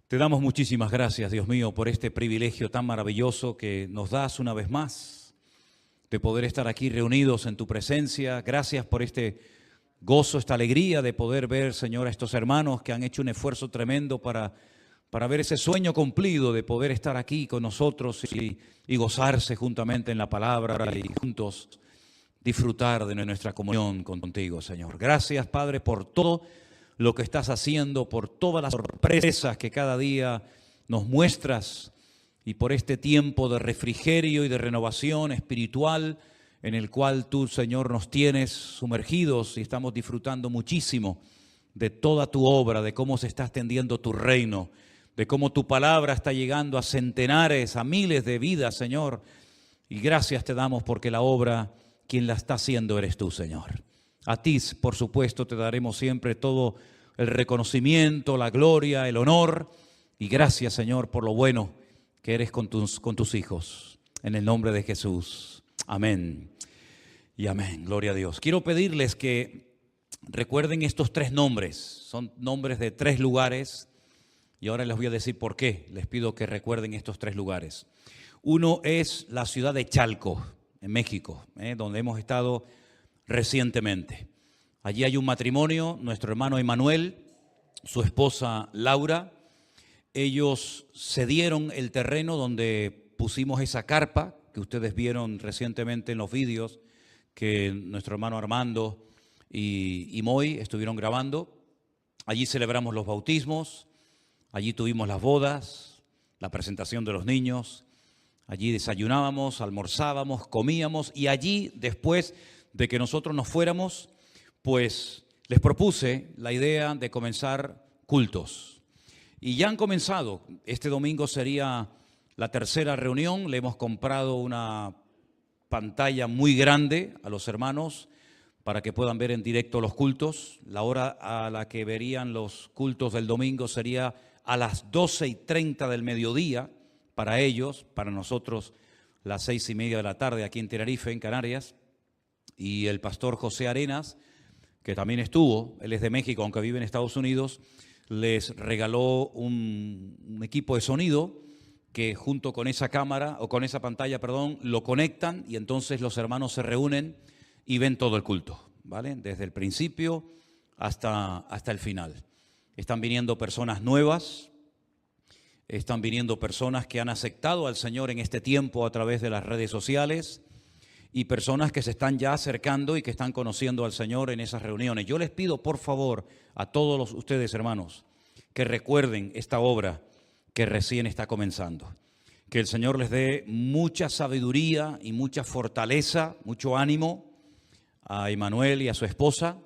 Te damos muchísimas gracias, Dios mío, por este privilegio tan maravilloso que nos das una vez más, de poder estar aquí reunidos en tu presencia. Gracias por este gozo, esta alegría de poder ver, Señor, a estos hermanos que han hecho un esfuerzo tremendo para ver ese sueño cumplido de poder estar aquí con nosotros y gozarse juntamente en la palabra y juntos disfrutar de nuestra comunión contigo, Señor. Gracias, Padre, por todo lo que estás haciendo, por todas las sorpresas que cada día nos muestras y por este tiempo de refrigerio y de renovación espiritual en el cual tú, Señor, nos tienes sumergidos y estamos disfrutando muchísimo de toda tu obra, de cómo se está extendiendo tu reino, de cómo tu palabra está llegando a centenares, a miles de vidas, Señor. Y gracias te damos porque la obra, quien la está haciendo eres tú, Señor. A ti, por supuesto, te daremos siempre todo el reconocimiento, la gloria, el honor. Y gracias, Señor, por lo bueno que eres con tus hijos. En el nombre de Jesús. Amén y amén. Gloria a Dios. Quiero pedirles que recuerden estos tres nombres. Son nombres de tres lugares. Y ahora les voy a decir por qué. Les pido que recuerden estos tres lugares. Uno es la ciudad de Chalco, en México, donde hemos estado recientemente. Allí hay un matrimonio, nuestro hermano Emanuel, su esposa Laura. Ellos cedieron el terreno donde pusimos esa carpa que ustedes vieron recientemente en los vídeos que nuestro hermano Armando y Moy estuvieron grabando. Allí celebramos los bautismos, allí tuvimos las bodas, la presentación de los niños. Allí desayunábamos, almorzábamos, comíamos y allí, después de que nosotros nos fuéramos, pues les propuse la idea de comenzar cultos. Y ya han comenzado. Este domingo sería la tercera reunión. Le hemos comprado una pantalla muy grande a los hermanos para que puedan ver en directo los cultos. La hora a la que verían los cultos del domingo sería a las 12:30 del mediodía. Para ellos, para nosotros, las 6:30 de la tarde aquí en Tenerife, en Canarias. Y el pastor José Arenas, que también estuvo, él es de México, aunque vive en Estados Unidos, les regaló un equipo de sonido que junto con esa cámara, o con esa pantalla, perdón, lo conectan y entonces los hermanos se reúnen y ven todo el culto, ¿vale? Desde el principio hasta el final. Están viniendo personas nuevas. Están viniendo personas que han aceptado al Señor en este tiempo a través de las redes sociales y personas que se están ya acercando y que están conociendo al Señor en esas reuniones. Yo les pido, por favor, a todos ustedes, hermanos, que recuerden esta obra que recién está comenzando. Que el Señor les dé mucha sabiduría y mucha fortaleza, mucho ánimo a Emanuel y a su esposa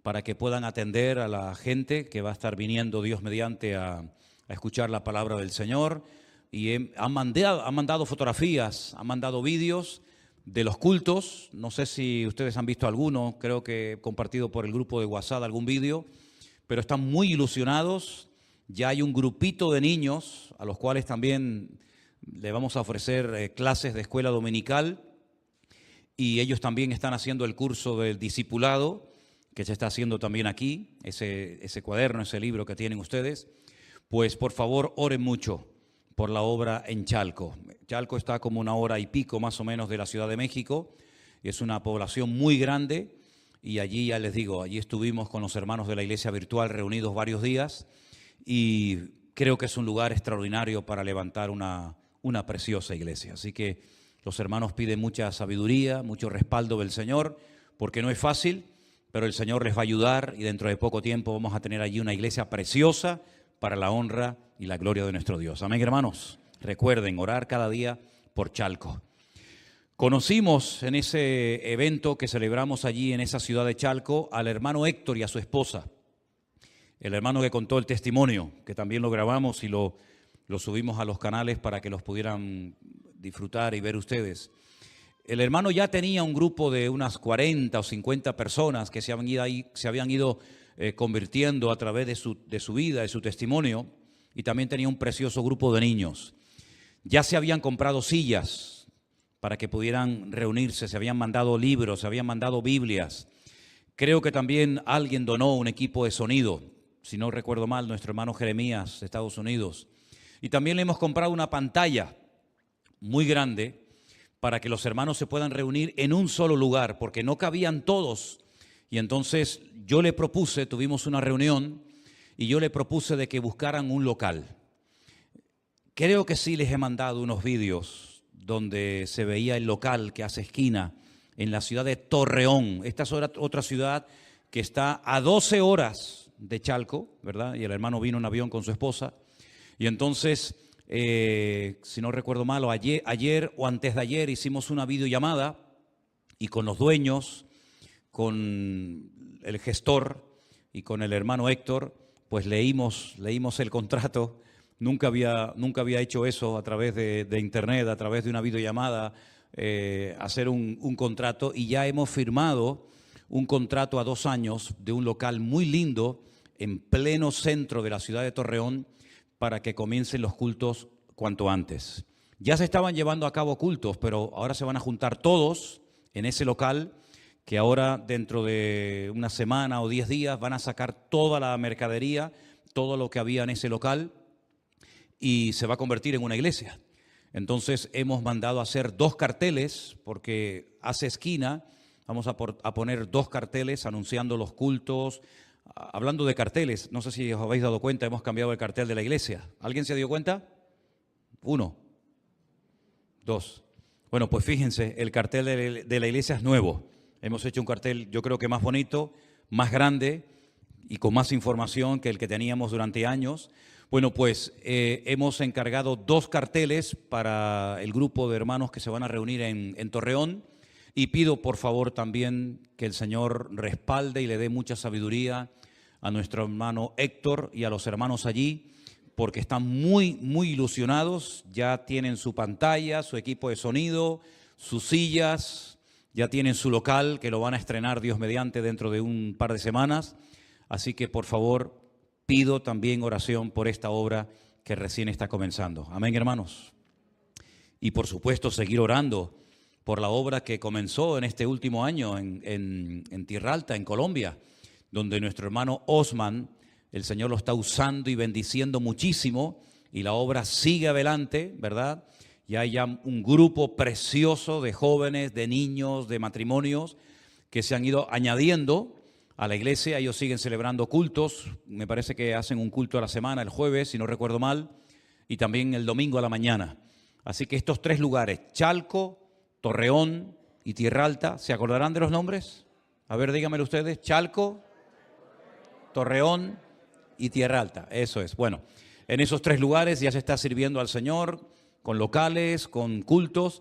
para que puedan atender a la gente que va a estar viniendo, Dios mediante, a escuchar la palabra del Señor. Y han mandado fotografías, han mandado vídeos de los cultos. No sé si ustedes han visto alguno, creo que he compartido por el grupo de WhatsApp algún vídeo, pero están muy ilusionados. Ya hay un grupito de niños a los cuales también le vamos a ofrecer clases de escuela dominical, y ellos también están haciendo el curso del discipulado que se está haciendo también aquí, ese cuaderno, ese libro que tienen ustedes. Pues por favor oren mucho por la obra en Chalco. Chalco está como 1 hora y pico más o menos de la Ciudad de México. Es una población muy grande y allí, ya les digo, allí estuvimos con los hermanos de la iglesia virtual reunidos varios días y creo que es un lugar extraordinario para levantar una preciosa iglesia. Así que los hermanos piden mucha sabiduría, mucho respaldo del Señor, porque no es fácil, pero el Señor les va a ayudar y dentro de poco tiempo vamos a tener allí una iglesia preciosa para la honra y la gloria de nuestro Dios. Amén, hermanos. Recuerden orar cada día por Chalco. Conocimos en ese evento que celebramos allí en esa ciudad de Chalco al hermano Héctor y a su esposa. El hermano que contó el testimonio, que también lo grabamos y lo subimos a los canales para que los pudieran disfrutar y ver ustedes. El hermano ya tenía un grupo de unas 40 o 50 personas que se habían ido convirtiendo a través de su vida, de su testimonio, y también tenía un precioso grupo de niños. Ya se habían comprado sillas para que pudieran reunirse, se habían mandado libros, se habían mandado Biblias. Creo que también alguien donó un equipo de sonido si no recuerdo mal, nuestro hermano Jeremías de Estados Unidos. Y también le hemos comprado una pantalla muy grande para que los hermanos se puedan reunir en un solo lugar, porque no cabían todos. Y entonces yo le propuse, tuvimos una reunión, y yo le propuse de que buscaran un local. Creo que sí les he mandado unos vídeos donde se veía el local que hace esquina en la ciudad de Torreón. Esta es otra ciudad que está a 12 horas de Chalco, ¿verdad? Y el hermano vino en avión con su esposa. Y entonces, si no recuerdo mal, ayer o antes de ayer hicimos una videollamada y con los dueños, con el gestor y con el hermano Héctor, pues leímos el contrato. Nunca había hecho eso a través de internet, a través de una videollamada, hacer un contrato, y ya hemos firmado un contrato a 2 años de un local muy lindo en pleno centro de la ciudad de Torreón para que comiencen los cultos cuanto antes. Ya se estaban llevando a cabo cultos, pero ahora se van a juntar todos en ese local, que ahora dentro de una semana o 10 días van a sacar toda la mercadería, todo lo que había en ese local, y se va a convertir en una iglesia. Entonces hemos mandado a hacer 2 carteles, porque hace esquina, vamos a poner 2 carteles anunciando los cultos. Hablando de carteles, no sé si os habéis dado cuenta, hemos cambiado el cartel de la iglesia. ¿Alguien se dio cuenta? 1, 2. Bueno, pues fíjense, el cartel de la iglesia es nuevo. Hemos hecho un cartel, yo creo que más bonito, más grande y con más información que el que teníamos durante años. Bueno, pues hemos encargado 2 carteles para el grupo de hermanos que se van a reunir en Torreón, y pido por favor también que el Señor respalde y le dé mucha sabiduría a nuestro hermano Héctor y a los hermanos allí, porque están muy, muy ilusionados. Ya tienen su pantalla, su equipo de sonido, sus sillas, ya tienen su local que lo van a estrenar, Dios mediante, dentro de un par de semanas. Así que por favor pido también oración por esta obra que recién está comenzando. Amén, hermanos. Y por supuesto seguir orando por la obra que comenzó en este último año en Tierra Alta, en Colombia, donde nuestro hermano Osman, el Señor lo está usando y bendiciendo muchísimo, y la obra sigue adelante, ¿verdad? Y hay ya un grupo precioso de jóvenes, de niños, de matrimonios que se han ido añadiendo a la iglesia. Ellos siguen celebrando cultos, me parece que hacen un culto a la semana, el jueves, si no recuerdo mal, y también el domingo a la mañana. Así que estos 3 lugares, Chalco, Torreón y Tierra Alta, ¿se acordarán de los nombres? A ver, díganmelo ustedes. Chalco, Torreón y Tierra Alta, eso es. Bueno, en esos 3 lugares ya se está sirviendo al Señor con locales, con cultos,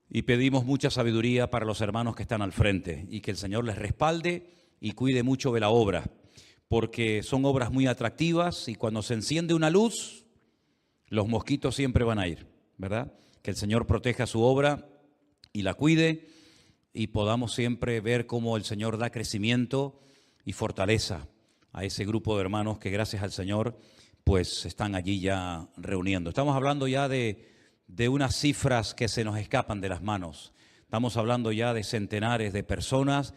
y pedimos mucha sabiduría para los hermanos que están al frente, y que el Señor les respalde y cuide mucho de la obra, porque son obras muy atractivas, y cuando se enciende una luz, los mosquitos siempre van a ir, ¿verdad? Que el Señor proteja su obra y la cuide, y podamos siempre ver cómo el Señor da crecimiento y fortaleza a ese grupo de hermanos que gracias al Señor pues están allí ya reuniendo. Estamos hablando ya de unas cifras que se nos escapan de las manos. Estamos hablando ya de centenares de personas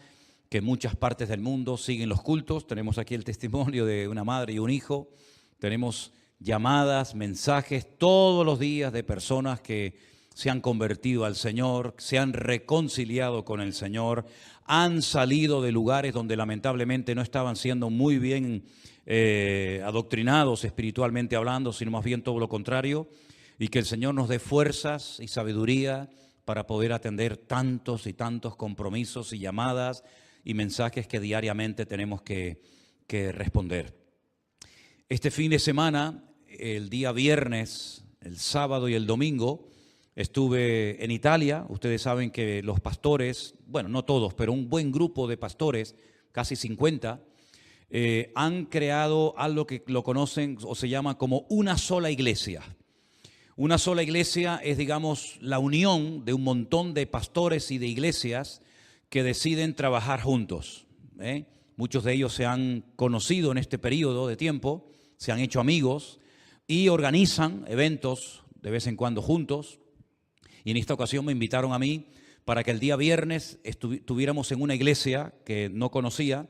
que en muchas partes del mundo siguen los cultos. Tenemos aquí el testimonio de una madre y un hijo. Tenemos llamadas, mensajes todos los días de personas que se han convertido al Señor, se han reconciliado con el Señor, han salido de lugares donde lamentablemente no estaban siendo muy bien adoctrinados espiritualmente hablando, sino más bien todo lo contrario, y que el Señor nos dé fuerzas y sabiduría para poder atender tantos y tantos compromisos y llamadas y mensajes que diariamente tenemos que responder. Este fin de semana, el día viernes, el sábado y el domingo, estuve en Italia. Ustedes saben que los pastores, bueno, no todos, pero un buen grupo de pastores, casi 50, han creado algo que lo conocen o se llama como una sola iglesia. Una sola iglesia es, digamos, la unión de un montón de pastores y de iglesias que deciden trabajar juntos. Muchos de ellos se han conocido en este periodo de tiempo, se han hecho amigos y organizan eventos de vez en cuando juntos. Y en esta ocasión me invitaron a mí para que el día viernes estuviéramos en una iglesia que no conocía,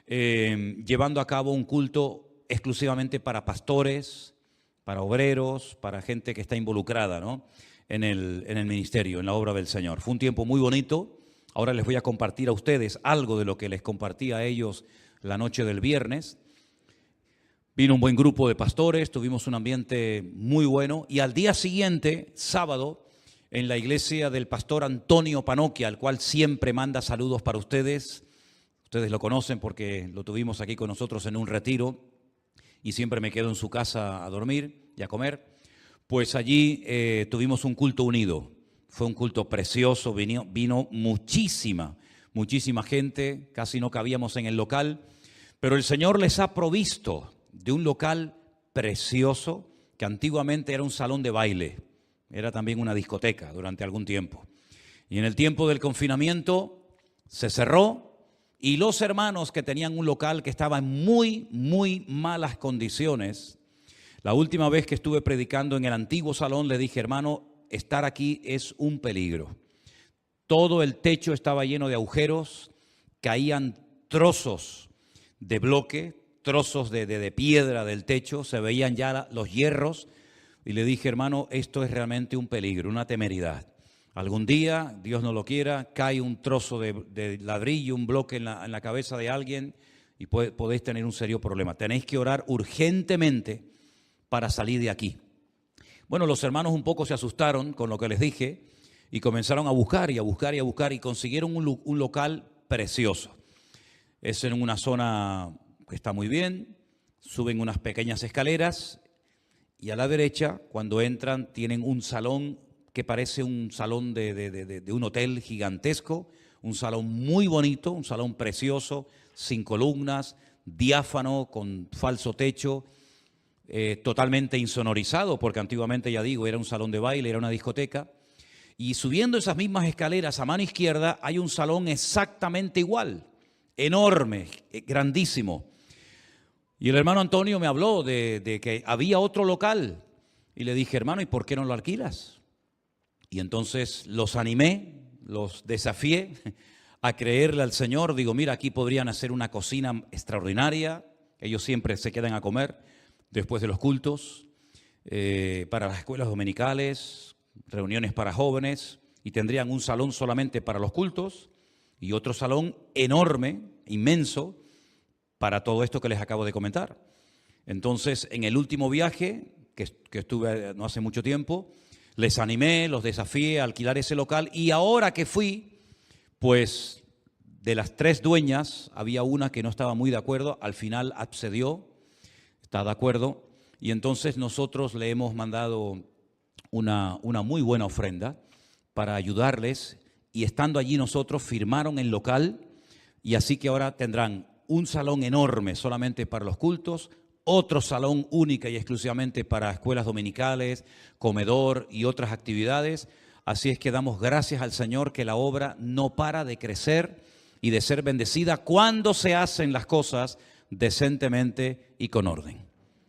llevando a cabo un culto exclusivamente para pastores, para obreros, para gente que está involucrada, ¿no?, en el ministerio, en la obra del Señor. Fue un tiempo muy bonito. Ahora les voy a compartir a ustedes algo de lo que les compartí a ellos la noche del viernes. Vino un buen grupo de pastores, tuvimos un ambiente muy bueno, y al día siguiente, sábado, en la iglesia del pastor Antonio Panoquia, al cual siempre manda saludos para ustedes. Ustedes lo conocen porque lo tuvimos aquí con nosotros en un retiro y siempre me quedo en su casa a dormir y a comer. Pues allí tuvimos un culto unido. Fue un culto precioso, vino muchísima gente, casi no cabíamos en el local, pero el Señor les ha provisto de un local precioso que antiguamente era un salón de baile, era también una discoteca durante algún tiempo. Y en el tiempo del confinamiento se cerró y los hermanos que tenían un local que estaba en muy malas condiciones. La última vez que estuve predicando en el antiguo salón le dije: hermano, estar aquí es un peligro. Todo el techo estaba lleno de agujeros, caían trozos de bloque, trozos de piedra del techo, se veían ya los hierros. Y le dije: hermano, esto es realmente un peligro, una temeridad. Algún día, Dios no lo quiera, cae un trozo de ladrillo, un bloque en la cabeza de alguien y podéis tener un serio problema. Tenéis que orar urgentemente para salir de aquí. Bueno, los hermanos un poco se asustaron con lo que les dije y comenzaron a buscar y consiguieron un local precioso. Es en una zona que está muy bien, suben unas pequeñas escaleras y a la derecha, cuando entran, tienen un salón que parece un salón de un hotel gigantesco, un salón muy bonito, un salón precioso, sin columnas, diáfano, con falso techo, totalmente insonorizado, porque antiguamente, ya digo, era un salón de baile, era una discoteca. Y subiendo esas mismas escaleras a mano izquierda hay un salón exactamente igual, enorme, grandísimo. Y el hermano Antonio me habló de que había otro local. Y le dije: hermano, ¿y por qué no lo alquilas? Y entonces los animé, los desafié a creerle al Señor. Digo: mira, aquí podrían hacer una cocina extraordinaria. Ellos siempre se quedan a comer después de los cultos, para las escuelas dominicales, reuniones para jóvenes, y tendrían un salón solamente para los cultos y otro salón enorme, inmenso, para todo esto que les acabo de comentar. Entonces, en el último viaje, que estuve no hace mucho tiempo, les animé, los desafié a alquilar ese local, y ahora que fui, pues de las 3 dueñas, había una que no estaba muy de acuerdo, al final accedió, está de acuerdo, y entonces nosotros le hemos mandado una muy buena ofrenda para ayudarles, y estando allí nosotros firmaron el local, y así que ahora tendrán un salón enorme solamente para los cultos, otro salón única y exclusivamente para escuelas dominicales, comedor y otras actividades. Así es que damos gracias al Señor que la obra no para de crecer y de ser bendecida cuando se hacen las cosas decentemente y con orden.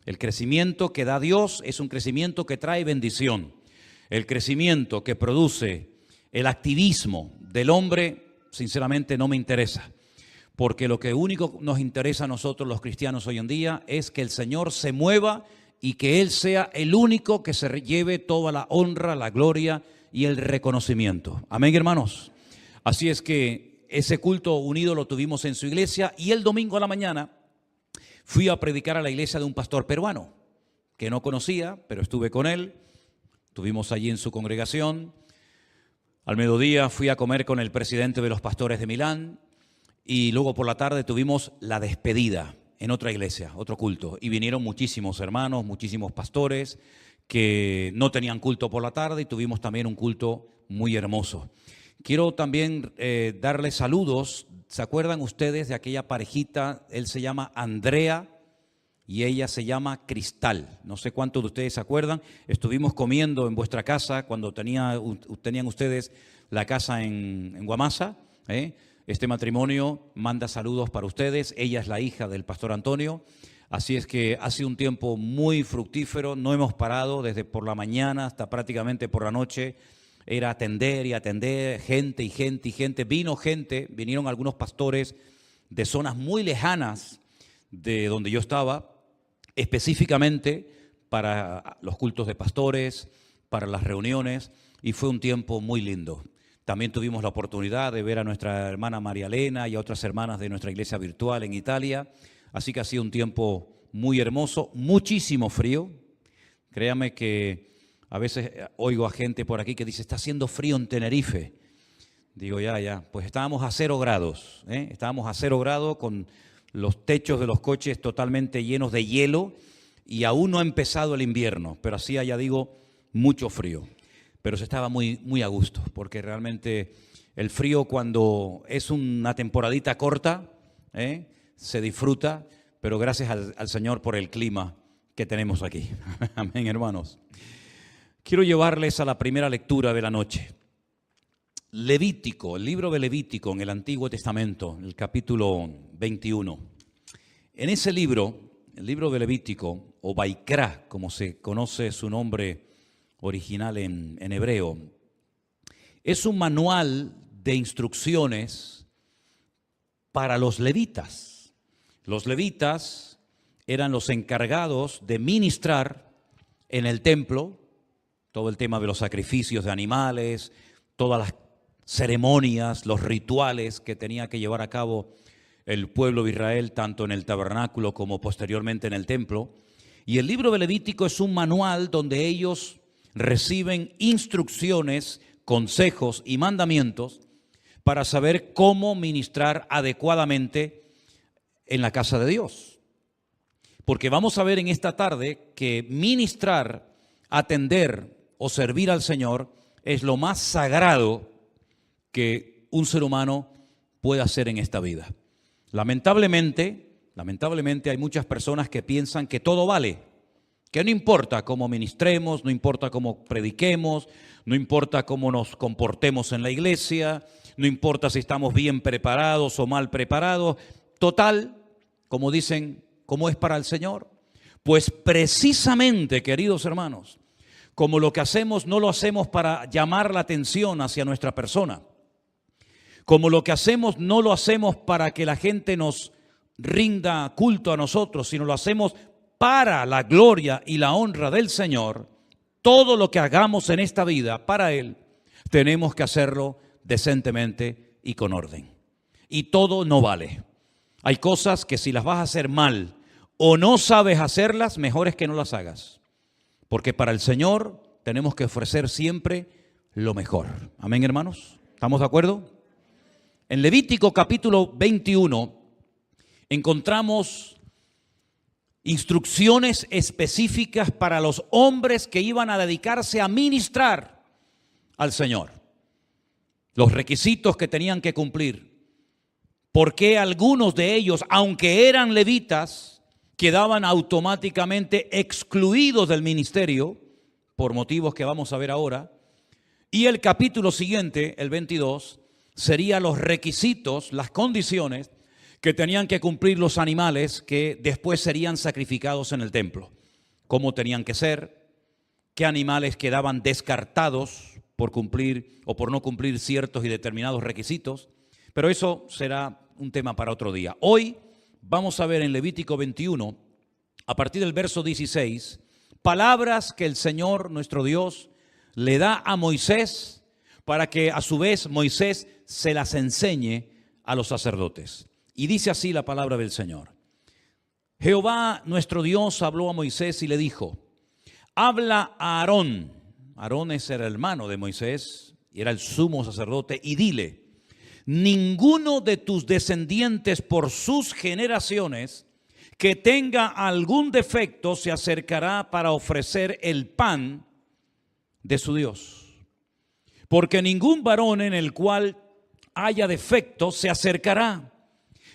El crecimiento que da Dios es un crecimiento que trae bendición. El crecimiento que produce el activismo del hombre, sinceramente no me interesa. Porque lo que único nos interesa a nosotros los cristianos hoy en día es que el Señor se mueva y que Él sea el único que se lleve toda la honra, la gloria y el reconocimiento. Amén, hermanos. Así es que ese culto unido lo tuvimos en su iglesia, y el domingo a la mañana fui a predicar a la iglesia de un pastor peruano que no conocía, pero estuve con él. Estuvimos allí en su congregación. Al mediodía fui a comer con el presidente de los pastores de Milán. Y luego por la tarde tuvimos la despedida en otra iglesia, otro culto. Y vinieron muchísimos hermanos, muchísimos pastores que no tenían culto por la tarde, y tuvimos también un culto muy hermoso. Quiero también darles saludos. ¿Se acuerdan ustedes de aquella parejita? Él se llama Andrea y ella se llama Cristal. No sé cuántos de ustedes se acuerdan. Estuvimos comiendo en vuestra casa cuando tenían ustedes la casa en Guamasa, Este matrimonio manda saludos para ustedes. Ella es la hija del pastor Antonio. Así es que ha sido un tiempo muy fructífero. No hemos parado desde por la mañana hasta prácticamente por la noche. Era atender y atender, gente y gente y gente. Vinieron algunos pastores de zonas muy lejanas de donde yo estaba, específicamente para los cultos de pastores, para las reuniones, y fue un tiempo muy lindo. También tuvimos la oportunidad de ver a nuestra hermana María Elena y a otras hermanas de nuestra iglesia virtual en Italia, así que ha sido un tiempo muy hermoso, muchísimo frío. Créame que a veces oigo a gente por aquí que dice, está haciendo frío en Tenerife. Digo, ya, pues estábamos a 0 grados, estábamos a 0 grados con los techos de los coches totalmente llenos de hielo y aún no ha empezado el invierno, pero hacía, ya digo, mucho frío. Pero se estaba muy, muy a gusto, porque realmente el frío cuando es una temporadita corta, se disfruta, pero gracias al Señor por el clima que tenemos aquí. Amén, hermanos. Quiero llevarles a la primera lectura de la noche. Levítico, el libro de Levítico en el Antiguo Testamento, el capítulo 21. En ese libro, el libro de Levítico, o Vaikra, como se conoce su nombre original en hebreo, es un manual de instrucciones para los levitas. Los levitas eran los encargados de ministrar en el templo, todo el tema de los sacrificios de animales, todas las ceremonias, los rituales que tenía que llevar a cabo el pueblo de Israel, tanto en el tabernáculo como posteriormente en el templo. Y el libro de Levítico es un manual donde ellos reciben instrucciones, consejos y mandamientos para saber cómo ministrar adecuadamente en la casa de Dios. Porque vamos a ver en esta tarde que ministrar, atender o servir al Señor es lo más sagrado que un ser humano puede hacer en esta vida. Lamentablemente hay muchas personas que piensan que todo vale, que no importa cómo ministremos, no importa cómo prediquemos, no importa cómo nos comportemos en la iglesia, no importa si estamos bien preparados o mal preparados. Total, como dicen, ¿cómo es para el Señor? Pues precisamente, queridos hermanos, como lo que hacemos no lo hacemos para llamar la atención hacia nuestra persona, como lo que hacemos no lo hacemos para que la gente nos rinda culto a nosotros, sino lo hacemos para la gloria y la honra del Señor. Todo lo que hagamos en esta vida para Él, tenemos que hacerlo decentemente y con orden. Y todo no vale. Hay cosas que si las vas a hacer mal o no sabes hacerlas, mejor es que no las hagas. Porque para el Señor tenemos que ofrecer siempre lo mejor. Amén, hermanos. ¿Estamos de acuerdo? En Levítico capítulo 21 encontramos instrucciones específicas para los hombres que iban a dedicarse a ministrar al Señor. Los requisitos que tenían que cumplir. Porque algunos de ellos, aunque eran levitas, quedaban automáticamente excluidos del ministerio, por motivos que vamos a ver ahora. Y el capítulo siguiente, el 22, serían los requisitos, las condiciones que tenían que cumplir los animales que después serían sacrificados en el templo. Cómo tenían que ser, qué animales quedaban descartados por cumplir o por no cumplir ciertos y determinados requisitos. Pero eso será un tema para otro día. Hoy vamos a ver en Levítico 21, a partir del verso 16, palabras que el Señor, nuestro Dios, le da a Moisés para que a su vez Moisés se las enseñe a los sacerdotes. Y dice así la palabra del Señor. Jehová, nuestro Dios, habló a Moisés y le dijo, habla a Aarón. Aarón era el hermano de Moisés y era el sumo sacerdote, y dile, ninguno de tus descendientes por sus generaciones que tenga algún defecto se acercará para ofrecer el pan de su Dios. Porque ningún varón en el cual haya defecto se acercará.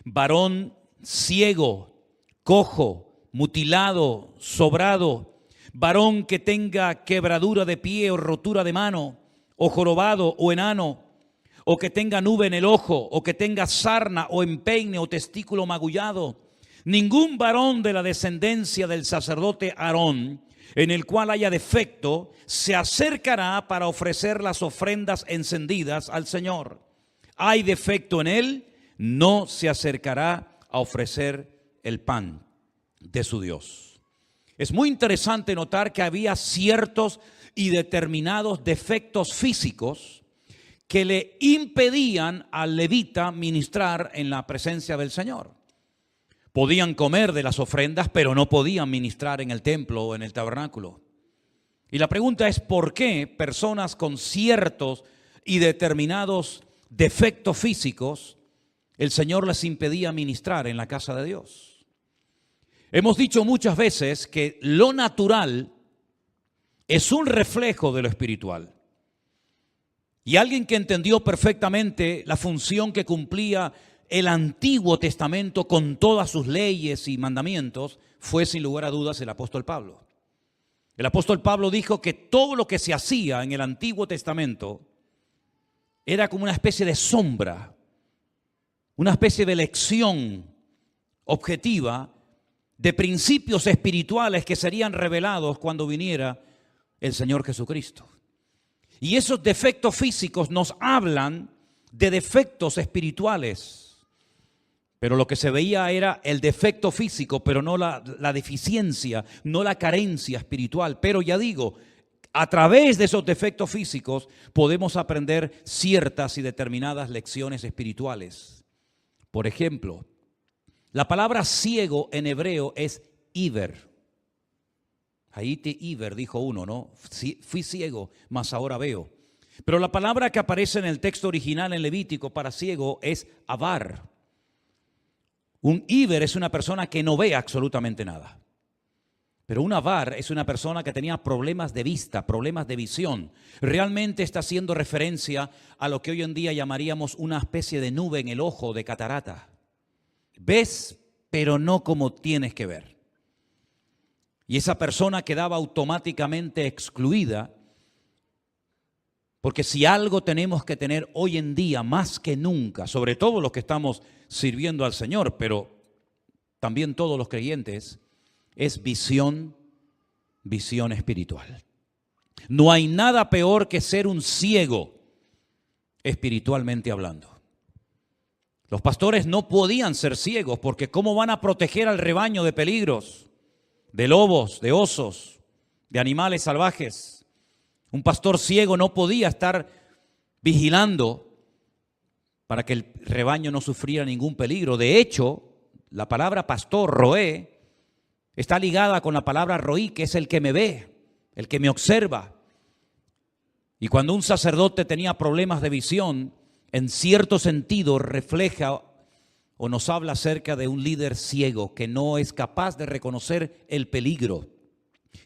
Varón ciego, cojo, mutilado, sobrado, varón que tenga quebradura de pie o rotura de mano, o jorobado o enano, o que tenga nube en el ojo, o que tenga sarna o empeine o testículo magullado. Ningún varón de la descendencia del sacerdote Aarón, en el cual haya defecto, se acercará para ofrecer las ofrendas encendidas al Señor. Hay defecto en él, no se acercará a ofrecer el pan de su Dios. es muy interesante notar que había ciertos y determinados defectos físicos que le impedían al levita ministrar en la presencia del Señor. Podían comer de las ofrendas, pero no podían ministrar en el templo o en el tabernáculo. Y la pregunta es, ¿por qué personas con ciertos y determinados defectos físicos el Señor les impedía ministrar en la casa de Dios? Hemos dicho muchas veces que lo natural es un reflejo de lo espiritual. Y alguien que entendió perfectamente la función que cumplía el Antiguo Testamento con todas sus leyes y mandamientos fue sin lugar a dudas el apóstol Pablo. El apóstol Pablo dijo que todo lo que se hacía en el Antiguo Testamento era como una especie de sombra, una especie de lección objetiva de principios espirituales que serían revelados cuando viniera el Señor Jesucristo. Y esos defectos físicos nos hablan de defectos espirituales. Pero lo que se veía era el defecto físico, pero no la deficiencia, no la carencia espiritual. Pero ya digo, a través de esos defectos físicos podemos aprender ciertas y determinadas lecciones espirituales. Por ejemplo, la palabra ciego en hebreo es iver. Haiti iver, dijo uno, ¿no? Fui ciego, mas ahora veo. Pero la palabra que aparece en el texto original en Levítico para ciego es avar. Un iver es una persona que no ve absolutamente nada. Pero un avar es una persona que tenía problemas de vista, problemas de visión. Realmente está haciendo referencia a lo que hoy en día llamaríamos una especie de nube en el ojo, de catarata. Ves, pero no como tienes que ver. Y esa persona quedaba automáticamente excluida, porque si algo tenemos que tener hoy en día más que nunca, sobre todo los que estamos sirviendo al Señor, pero también todos los creyentes, es visión espiritual. No hay nada peor que ser un ciego espiritualmente hablando. Los pastores no podían ser ciegos porque ¿cómo van a proteger al rebaño de peligros? De lobos, de osos, de animales salvajes. Un pastor ciego no podía estar vigilando para que el rebaño no sufriera ningún peligro. De hecho, la palabra pastor, roé, está ligada con la palabra roí, que es el que me ve, el que me observa. Y cuando un sacerdote tenía problemas de visión, en cierto sentido refleja o nos habla acerca de un líder ciego que no es capaz de reconocer el peligro,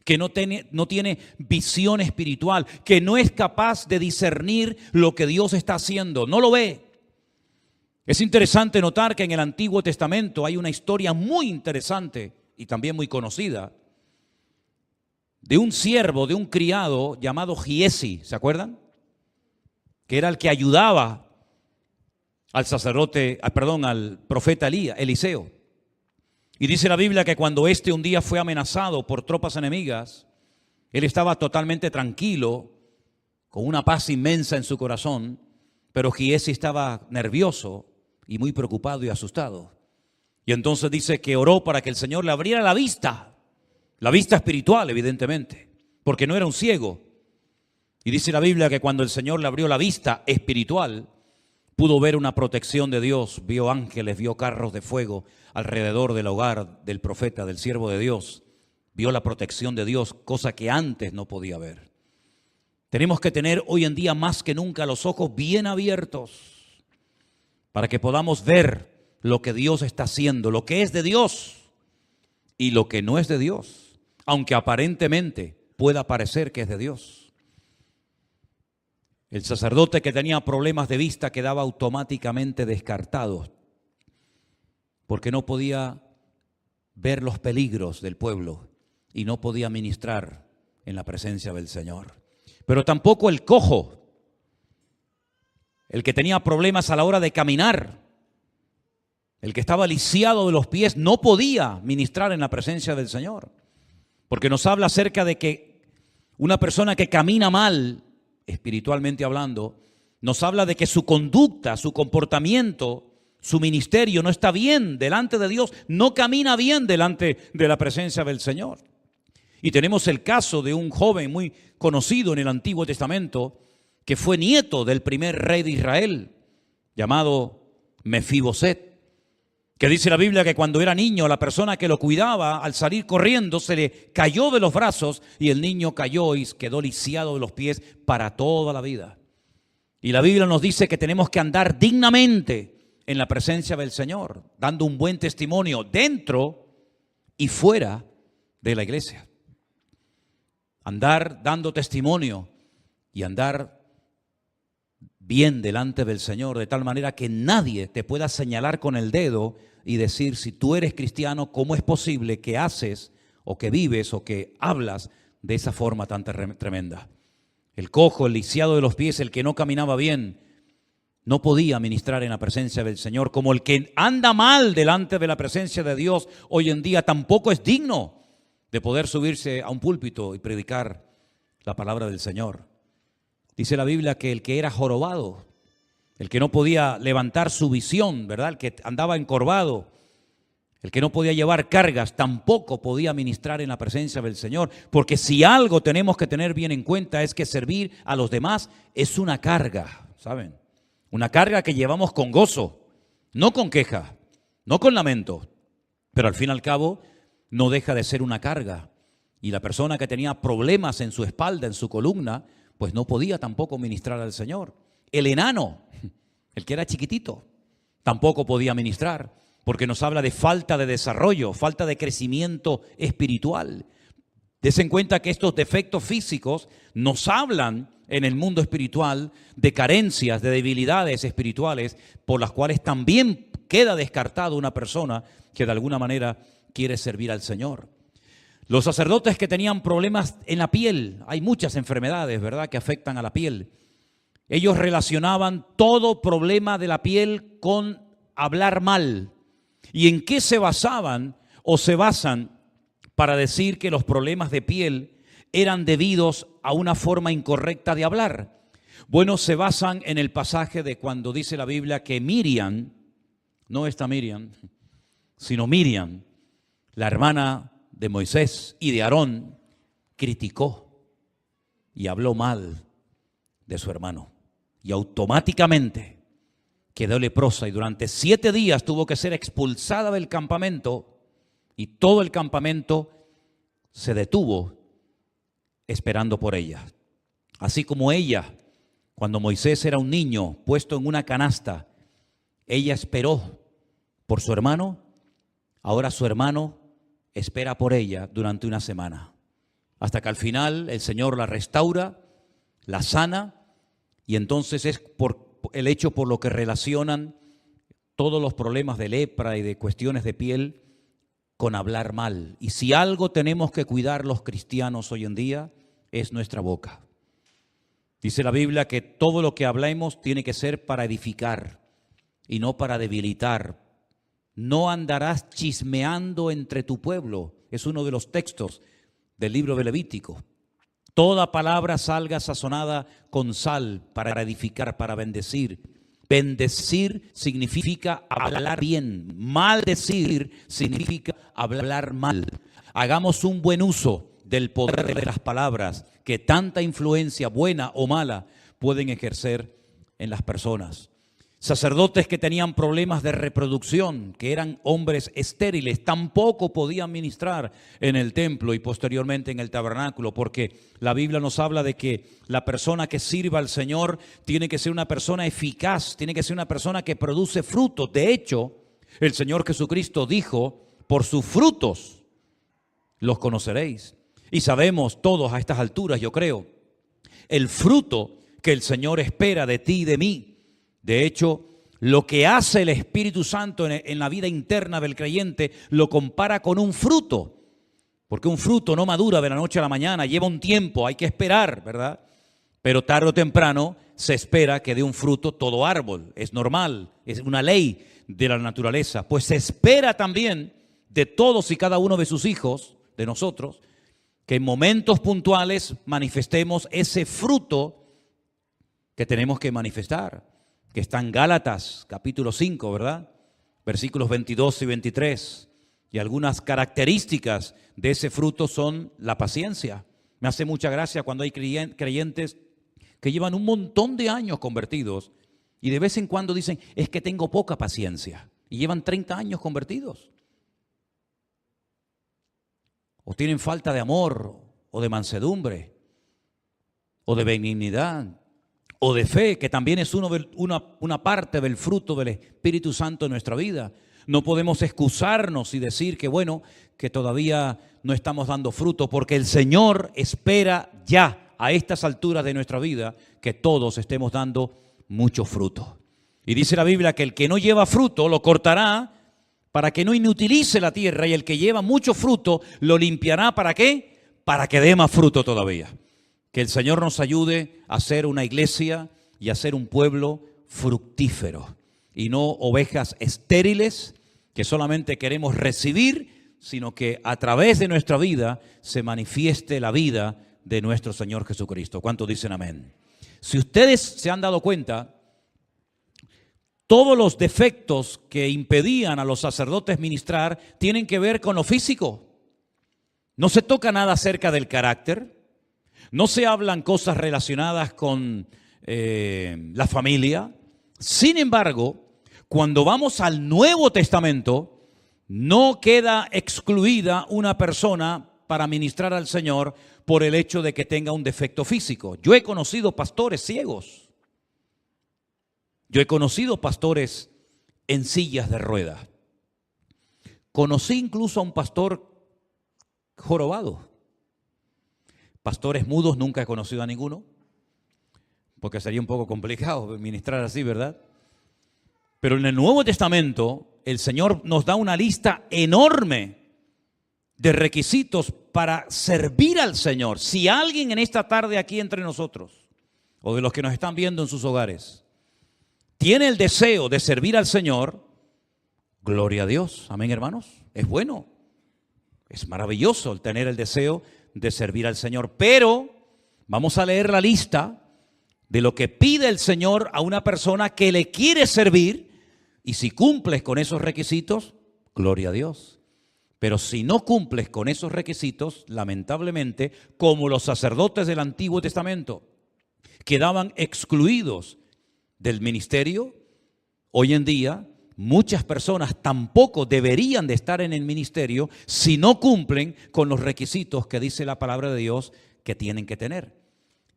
que no tiene visión espiritual, que no es capaz de discernir lo que Dios está haciendo, no lo ve. Es interesante notar que en el Antiguo Testamento hay una historia muy interesante y también muy conocida de un siervo, de un criado llamado Giesi, ¿se acuerdan? Que era el que ayudaba al profeta Eliseo. Y dice la Biblia que cuando éste un día fue amenazado por tropas enemigas, él estaba totalmente tranquilo, con una paz inmensa en su corazón, pero Giesi estaba nervioso y muy preocupado y asustado. Y entonces dice que oró para que el Señor le abriera la vista espiritual, evidentemente, porque no era un ciego. Y dice la Biblia que cuando el Señor le abrió la vista espiritual, pudo ver una protección de Dios, vio ángeles, vio carros de fuego alrededor del hogar del profeta, del siervo de Dios. Vio la protección de Dios, cosa que antes no podía ver. Tenemos que tener hoy en día más que nunca los ojos bien abiertos para que podamos ver lo que Dios está haciendo, lo que es de Dios y lo que no es de Dios, aunque aparentemente pueda parecer que es de Dios. El sacerdote que tenía problemas de vista quedaba automáticamente descartado porque no podía ver los peligros del pueblo y no podía ministrar en la presencia del Señor. Pero tampoco el cojo, el que tenía problemas a la hora de caminar, el que estaba lisiado de los pies, no podía ministrar en la presencia del Señor. Porque nos habla acerca de que una persona que camina mal, espiritualmente hablando, nos habla de que su conducta, su comportamiento, su ministerio no está bien delante de Dios, no camina bien delante de la presencia del Señor. Y tenemos el caso de un joven muy conocido en el Antiguo Testamento que fue nieto del primer rey de Israel, llamado Mefiboset, que dice la Biblia que cuando era niño la persona que lo cuidaba al salir corriendo se le cayó de los brazos y el niño cayó y quedó lisiado de los pies para toda la vida. Y la Biblia nos dice que tenemos que andar dignamente en la presencia del Señor, dando un buen testimonio dentro y fuera de la iglesia. Andar dando testimonio y andar bien delante del Señor, de tal manera que nadie te pueda señalar con el dedo y decir, si tú eres cristiano, ¿cómo es posible que haces o que vives o que hablas de esa forma tan tremenda? El cojo, el lisiado de los pies, el que no caminaba bien, no podía ministrar en la presencia del Señor, como el que anda mal delante de la presencia de Dios hoy en día tampoco es digno de poder subirse a un púlpito y predicar la palabra del Señor. Dice la Biblia que el que era jorobado, el que no podía levantar su visión, ¿verdad? El que andaba encorvado, el que no podía llevar cargas, tampoco podía ministrar en la presencia del Señor. Porque si algo tenemos que tener bien en cuenta es que servir a los demás es una carga, ¿saben? Una carga que llevamos con gozo, no con queja, no con lamento, pero al fin y al cabo no deja de ser una carga. Y la persona que tenía problemas en su espalda, en su columna, pues no podía tampoco ministrar al Señor. El enano, el que era chiquitito, tampoco podía ministrar, porque nos habla de falta de desarrollo, falta de crecimiento espiritual. Des en cuenta que estos defectos físicos nos hablan en el mundo espiritual de carencias, de debilidades espirituales, por las cuales también queda descartado una persona que de alguna manera quiere servir al Señor. Los sacerdotes que tenían problemas en la piel, hay muchas enfermedades, ¿verdad?, que afectan a la piel. Ellos relacionaban todo problema de la piel con hablar mal. ¿Y en qué se basaban o se basan para decir que los problemas de piel eran debidos a una forma incorrecta de hablar? Bueno, se basan en el pasaje de cuando dice la Biblia que Miriam, no esta Miriam, sino Miriam, la hermana de Moisés y de Aarón, criticó y habló mal de su hermano. Y automáticamente quedó leprosa y durante 7 días tuvo que ser expulsada del campamento y todo el campamento se detuvo esperando por ella. Así como ella, cuando Moisés era un niño puesto en una canasta, ella esperó por su hermano, ahora su hermano espera por ella durante una semana, hasta que al final el Señor la restaura, la sana, y entonces es por el hecho por lo que relacionan todos los problemas de lepra y de cuestiones de piel con hablar mal. Y si algo tenemos que cuidar los cristianos hoy en día es nuestra boca. Dice la Biblia que todo lo que hablemos tiene que ser para edificar y no para debilitar. No andarás chismeando entre tu pueblo. Es uno de los textos del libro de Levítico. Toda palabra salga sazonada con sal para edificar, para bendecir. Bendecir significa hablar bien. Maldecir significa hablar mal. Hagamos un buen uso del poder de las palabras que tanta influencia, buena o mala, pueden ejercer en las personas. Sacerdotes que tenían problemas de reproducción, que eran hombres estériles, tampoco podían ministrar en el templo y posteriormente en el tabernáculo, porque la Biblia nos habla de que la persona que sirva al Señor tiene que ser una persona eficaz, tiene que ser una persona que produce frutos. De hecho, el Señor Jesucristo dijo, por sus frutos los conoceréis. Y sabemos todos a estas alturas, yo creo, el fruto que el Señor espera de ti y de mí. De hecho, lo que hace el Espíritu Santo en la vida interna del creyente lo compara con un fruto. Porque un fruto no madura de la noche a la mañana, lleva un tiempo, hay que esperar, ¿verdad? Pero tarde o temprano se espera que dé un fruto todo árbol. Es normal, es una ley de la naturaleza. Pues se espera también de todos y cada uno de sus hijos, de nosotros, que en momentos puntuales manifestemos ese fruto que tenemos que manifestar, que está en Gálatas capítulo 5, ¿verdad? Versículos 22 y 23. Y algunas características de ese fruto son la paciencia. Me hace mucha gracia cuando hay creyentes que llevan un montón de años convertidos y de vez en cuando dicen, es que tengo poca paciencia. Y llevan 30 años convertidos. O tienen falta de amor, o de mansedumbre, o de benignidad, o de fe, que también es una parte del fruto del Espíritu Santo en nuestra vida. No podemos excusarnos y decir que bueno, que todavía no estamos dando fruto, porque el Señor espera ya a estas alturas de nuestra vida que todos estemos dando mucho fruto. Y dice la Biblia que el que no lleva fruto lo cortará para que no inutilice la tierra, y el que lleva mucho fruto lo limpiará. ¿Para qué? Para que dé más fruto todavía. Que el Señor nos ayude a ser una iglesia y a ser un pueblo fructífero y no ovejas estériles que solamente queremos recibir, sino que a través de nuestra vida se manifieste la vida de nuestro Señor Jesucristo. ¿Cuántos dicen amén? Si ustedes se han dado cuenta, todos los defectos que impedían a los sacerdotes ministrar tienen que ver con lo físico. No se toca nada acerca del carácter, no se hablan cosas relacionadas con la familia. Sin embargo, cuando vamos al Nuevo Testamento, no queda excluida una persona para ministrar al Señor por el hecho de que tenga un defecto físico. Yo he conocido pastores ciegos. Yo he conocido pastores en sillas de ruedas. Conocí incluso a un pastor jorobado. Pastores mudos nunca he conocido a ninguno, porque sería un poco complicado ministrar así, ¿verdad? Pero en el Nuevo Testamento el Señor nos da una lista enorme de requisitos para servir al Señor. Si alguien en esta tarde aquí entre nosotros, o de los que nos están viendo en sus hogares, tiene el deseo de servir al Señor, gloria a Dios. Amén, hermanos. Es bueno. Es maravilloso el tener el deseo de servir al Señor. Pero vamos a leer la lista de lo que pide el Señor a una persona que le quiere servir. Y si cumples con esos requisitos, gloria a Dios. Pero si no cumples con esos requisitos, lamentablemente, como los sacerdotes del Antiguo Testamento quedaban excluidos del ministerio, hoy en día muchas personas tampoco deberían de estar en el ministerio si no cumplen con los requisitos que dice la palabra de Dios que tienen que tener.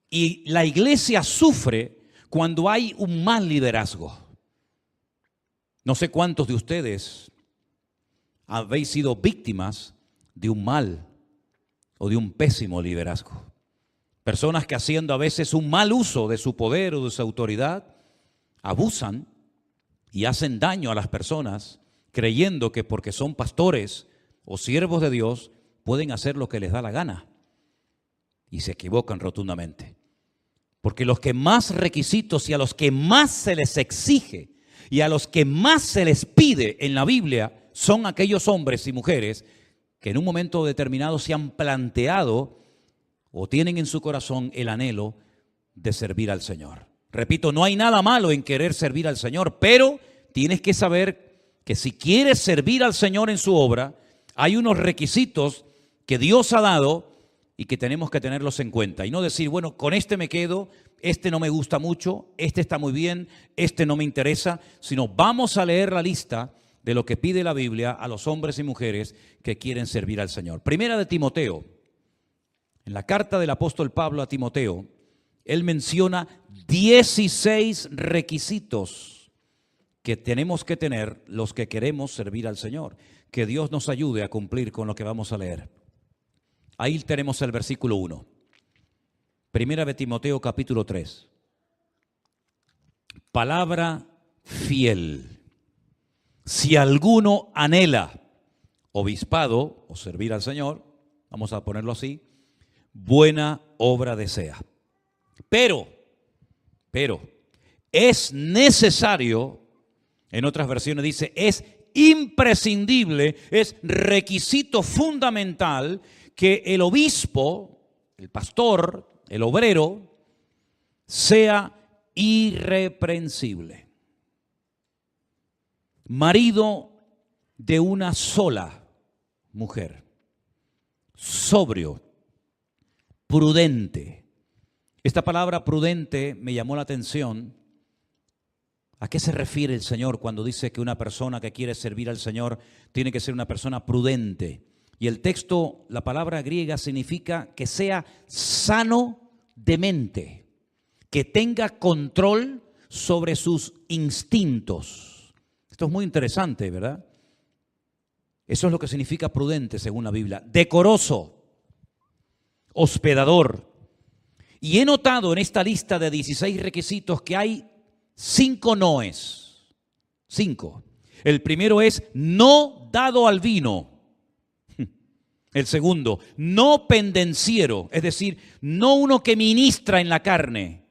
Y la iglesia sufre cuando hay un mal liderazgo. No sé cuántos de ustedes habéis sido víctimas de un mal o de un pésimo liderazgo. Personas que haciendo a veces un mal uso de su poder o de su autoridad, abusan y hacen daño a las personas creyendo que porque son pastores o siervos de Dios pueden hacer lo que les da la gana. Y se equivocan rotundamente. Porque los que más requisitos y a los que más se les exige y a los que más se les pide en la Biblia son aquellos hombres y mujeres que en un momento determinado se han planteado o tienen en su corazón el anhelo de servir al Señor. Repito, no hay nada malo en querer servir al Señor, pero tienes que saber que si quieres servir al Señor en su obra, hay unos requisitos que Dios ha dado y que tenemos que tenerlos en cuenta. Y no decir, bueno, con este me quedo, este no me gusta mucho, este está muy bien, este no me interesa, sino vamos a leer la lista de lo que pide la Biblia a los hombres y mujeres que quieren servir al Señor. Primera de Timoteo, en la carta del apóstol Pablo a Timoteo, él menciona 16 requisitos que tenemos que tener los que queremos servir al Señor. Que Dios nos ayude a cumplir con lo que vamos a leer. Ahí tenemos el versículo 1. Primera de Timoteo capítulo 3. Palabra fiel. Si alguno anhela obispado o servir al Señor, vamos a ponerlo así, buena obra desea. Pero, es necesario, en otras versiones dice, es imprescindible, es requisito fundamental que el obispo, el pastor, el obrero, sea irreprensible. Marido de una sola mujer, sobrio, prudente. Esta palabra prudente me llamó la atención. ¿A qué se refiere el Señor cuando dice que una persona que quiere servir al Señor tiene que ser una persona prudente? Y el texto, la palabra griega significa que sea sano de mente, que tenga control sobre sus instintos. Esto es muy interesante, ¿verdad? Eso es lo que significa prudente según la Biblia. Decoroso, hospedador. Y he notado en esta lista de 16 requisitos que hay 5 noes. 5. El primero es no dado al vino. El segundo, no pendenciero, es decir, no uno que ministra en la carne,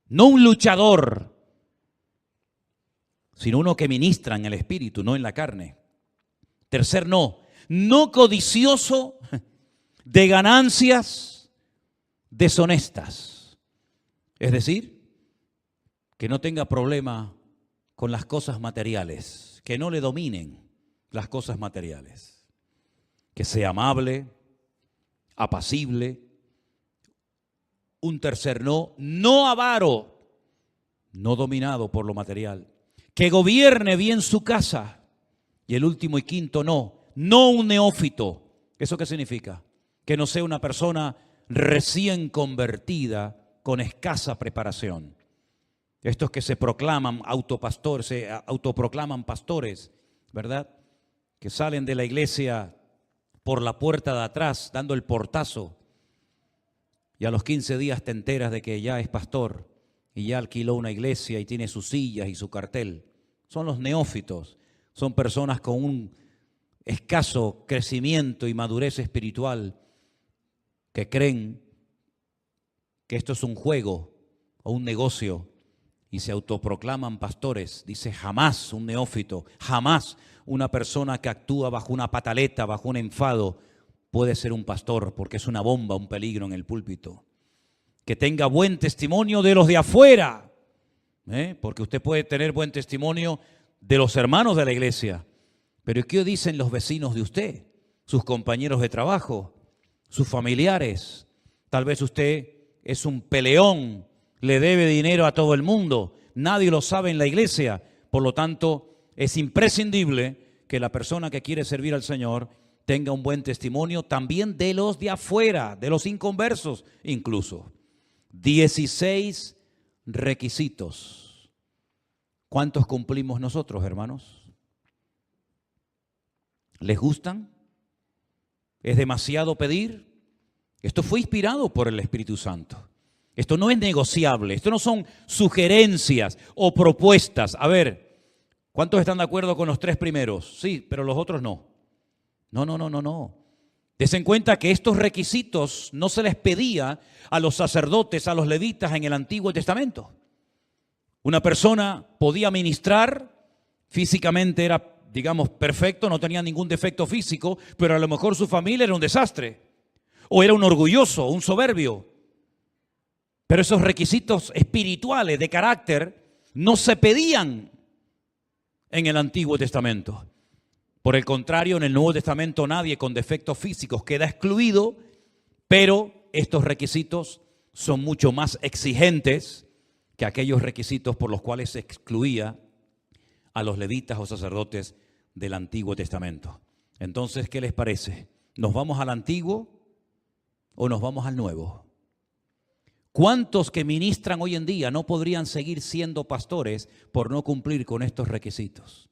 no un luchador, sino uno que ministra en el espíritu, no en la carne. Tercer no, no codicioso de ganancias deshonestas, es decir, que no tenga problema con las cosas materiales, que no le dominen las cosas materiales. Que sea amable, apacible. Un tercer no, no avaro, no dominado por lo material. Que gobierne bien su casa. Y el último y quinto no, no un neófito. ¿Eso qué significa? Que no sea una persona recién convertida con escasa preparación. Estos que se proclaman autopastores, se autoproclaman pastores, ¿verdad? Que salen de la iglesia por la puerta de atrás, dando el portazo, y a los 15 días te enteras de que ya es pastor y ya alquiló una iglesia y tiene sus sillas y su cartel. Son los neófitos, son personas con un escaso crecimiento y madurez espiritual que creen que esto es un juego o un negocio y se autoproclaman pastores. Dice jamás un neófito, jamás una persona que actúa bajo una pataleta, bajo un enfado, puede ser un pastor porque es una bomba, un peligro en el púlpito. Que tenga buen testimonio de los de afuera, porque usted puede tener buen testimonio de los hermanos de la iglesia, pero ¿qué dicen los vecinos de usted? Sus compañeros de trabajo, sus familiares. Tal vez usted es un peleón, le debe dinero a todo el mundo, nadie lo sabe en la iglesia, por lo tanto es imprescindible que la persona que quiere servir al Señor tenga un buen testimonio también de los de afuera, de los inconversos incluso. 16 requisitos. ¿Cuántos cumplimos nosotros, hermanos? ¿Les gustan? ¿Es demasiado pedir? Esto fue inspirado por el Espíritu Santo. Esto no es negociable, esto no son sugerencias o propuestas. A ver, ¿cuántos están de acuerdo con los 3 primeros? Sí, pero los otros no. No. Des en cuenta que estos requisitos no se les pedía a los sacerdotes, a los levitas en el Antiguo Testamento. Una persona podía ministrar, físicamente era, digamos, perfecto, no tenía ningún defecto físico, pero a lo mejor su familia era un desastre. O era un orgulloso, un soberbio. Pero esos requisitos espirituales de carácter no se pedían en el Antiguo Testamento. Por el contrario, en el Nuevo Testamento nadie con defectos físicos queda excluido, pero estos requisitos son mucho más exigentes que aquellos requisitos por los cuales se excluía a los levitas o sacerdotes del Antiguo Testamento. Entonces, ¿qué les parece? ¿Nos vamos al Antiguo o nos vamos al Nuevo? ¿Cuántos que ministran hoy en día no podrían seguir siendo pastores por no cumplir con estos requisitos?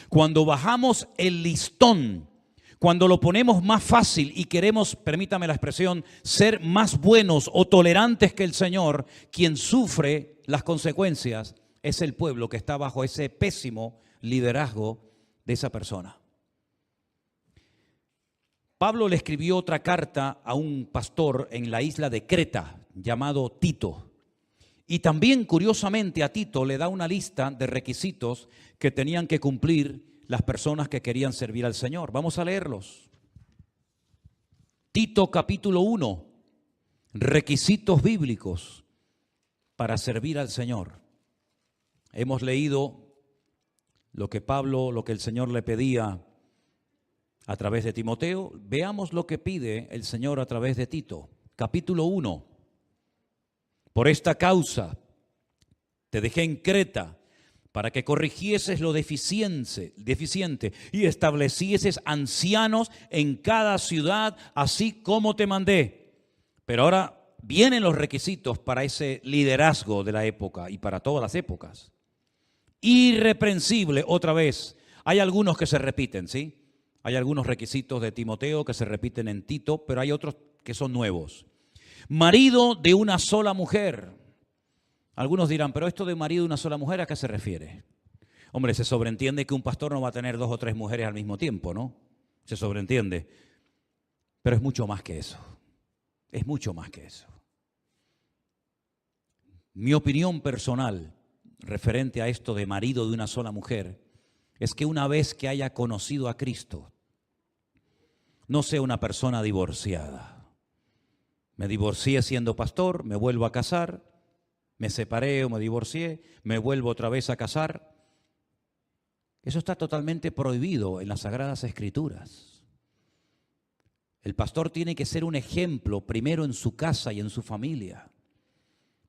Cuando bajamos el listón, cuando lo ponemos más fácil y queremos, permítame la expresión, ser más buenos o tolerantes que el Señor, quien sufre las consecuencias es el pueblo que está bajo ese pésimo liderazgo de esa persona. Pablo le escribió otra carta a un pastor en la isla de Creta llamado Tito. Y también, curiosamente, a Tito le da una lista de requisitos que tenían que cumplir las personas que querían servir al Señor. Vamos a leerlos. Tito capítulo 1, requisitos bíblicos para servir al Señor. Hemos leído lo que el Señor le pedía a través de Timoteo. Veamos lo que pide el Señor a través de Tito. Capítulo 1. Por esta causa te dejé en Creta, para que corrigieses lo deficiente y establecieses ancianos en cada ciudad, así como te mandé. Pero ahora vienen los requisitos para ese liderazgo de la época y para todas las épocas. Irreprensible, otra vez. Hay algunos que se repiten, ¿sí? Hay algunos requisitos de Timoteo que se repiten en Tito, pero hay otros que son nuevos. Marido de una sola mujer. Algunos dirán, pero esto de marido de una sola mujer, ¿a qué se refiere? Hombre, se sobreentiende que un pastor no va a tener 2 o 3 mujeres al mismo tiempo, ¿no? Se sobreentiende. Pero es mucho más que eso. Es mucho más que eso. Mi opinión personal referente a esto de marido de una sola mujer es que una vez que haya conocido a Cristo, no sea una persona divorciada. Me divorcié siendo pastor, me vuelvo a casar, me separé o me divorcié, me vuelvo otra vez a casar. Eso está totalmente prohibido en las Sagradas Escrituras. El pastor tiene que ser un ejemplo primero en su casa y en su familia.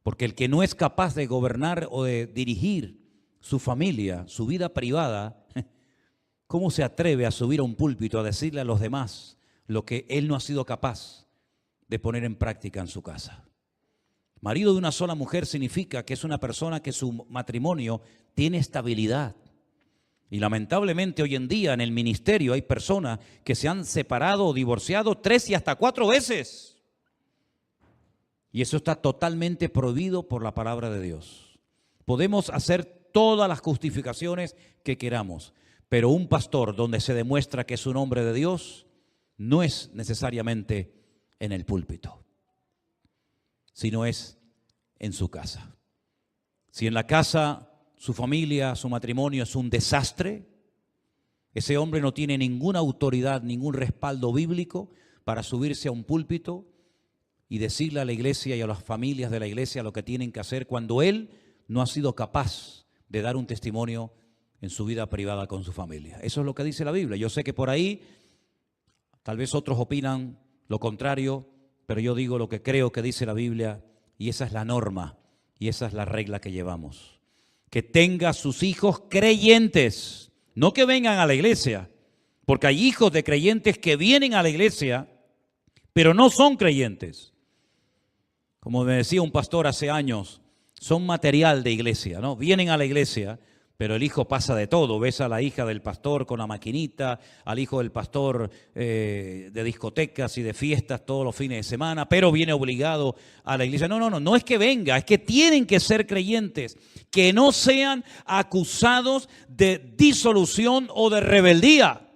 Porque el que no es capaz de gobernar o de dirigir su familia, su vida privada, ¿cómo se atreve a subir a un púlpito a decirle a los demás lo que él no ha sido capaz de poner en práctica en su casa? Marido de una sola mujer significa que es una persona que su matrimonio tiene estabilidad. Y lamentablemente hoy en día en el ministerio hay personas que se han separado o divorciado 3 y hasta 4 veces. Y eso está totalmente prohibido por la palabra de Dios. Podemos hacer todas las justificaciones que queramos, pero un pastor donde se demuestra que es un hombre de Dios no es necesariamente en el púlpito, sino es en su casa. Si en la casa, su familia, su matrimonio es un desastre, ese hombre no tiene ninguna autoridad, ningún respaldo bíblico para subirse a un púlpito y decirle a la iglesia y a las familias de la iglesia lo que tienen que hacer cuando él no ha sido capaz de dar un testimonio en su vida privada con su familia. Eso es lo que dice la Biblia. Yo sé que por ahí tal vez otros opinan lo contrario, pero yo digo lo que creo que dice la Biblia y esa es la norma y esa es la regla que llevamos. Que tenga sus hijos creyentes, no que vengan a la iglesia, porque hay hijos de creyentes que vienen a la iglesia, pero no son creyentes. Como me decía un pastor hace años, son material de iglesia, ¿no? Vienen a la iglesia, pero el hijo pasa de todo. Ves a la hija del pastor con la maquinita, al hijo del pastor de discotecas y de fiestas todos los fines de semana, pero viene obligado a la iglesia. No es que venga, es que tienen que ser creyentes, que no sean acusados de disolución o de rebeldía.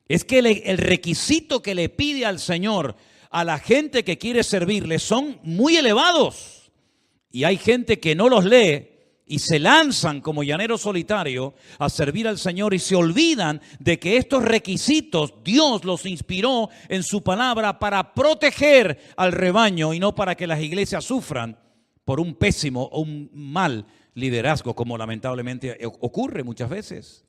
Es que el requisito que le pide al Señor a la gente que quiere servirle son muy elevados. Y hay gente que no los lee y se lanzan como llanero solitario a servir al Señor y se olvidan de que estos requisitos Dios los inspiró en su palabra para proteger al rebaño y no para que las iglesias sufran por un pésimo o un mal liderazgo, como lamentablemente ocurre muchas veces.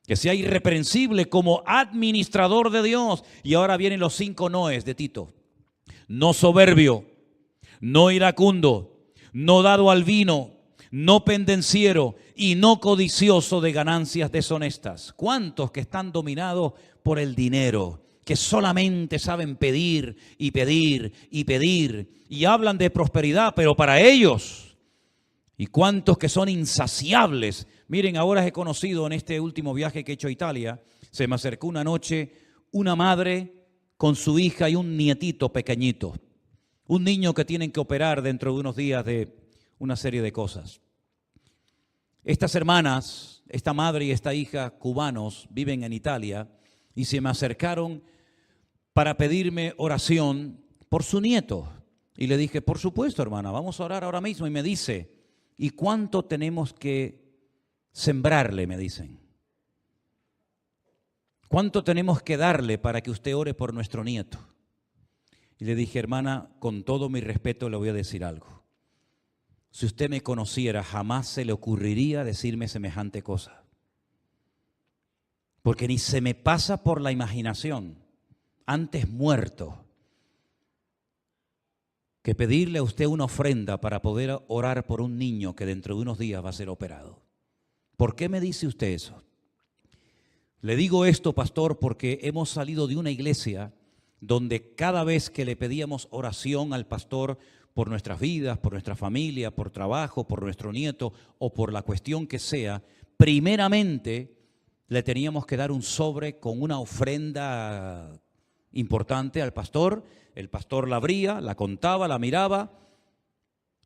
Que sea irreprensible como administrador de Dios. Y ahora vienen los 5 noes de Tito. No soberbio, no iracundo, no dado al vino, no pendenciero y no codicioso de ganancias deshonestas. ¿Cuántos que están dominados por el dinero, que solamente saben pedir y pedir y pedir y hablan de prosperidad, pero para ellos? ¿Y cuántos que son insaciables? Miren, ahora he conocido en este último viaje que he hecho a Italia, se me acercó una noche una madre con su hija y un nietito pequeñito, un niño que tienen que operar dentro de unos días de una serie de cosas. Estas hermanas, esta madre y esta hija cubanos viven en Italia y se me acercaron para pedirme oración por su nieto. Y le dije, por supuesto, hermana, vamos a orar ahora mismo. Y me dice, ¿y cuánto tenemos que sembrarle? Me dicen. ¿Cuánto tenemos que darle para que usted ore por nuestro nieto? Y le dije, hermana, con todo mi respeto le voy a decir algo. Si usted me conociera, jamás se le ocurriría decirme semejante cosa. porque ni se me pasa por la imaginación, antes muerto, que pedirle a usted una ofrenda para poder orar por un niño que dentro de unos días va a ser operado. ¿Por qué me dice usted eso? Le digo esto, pastor, porque hemos salido de una iglesia donde cada vez que le pedíamos oración al pastor por nuestras vidas, por nuestra familia, por trabajo, por nuestro nieto o por la cuestión que sea, primeramente le teníamos que dar un sobre con una ofrenda importante al pastor. El pastor la abría, la contaba, la miraba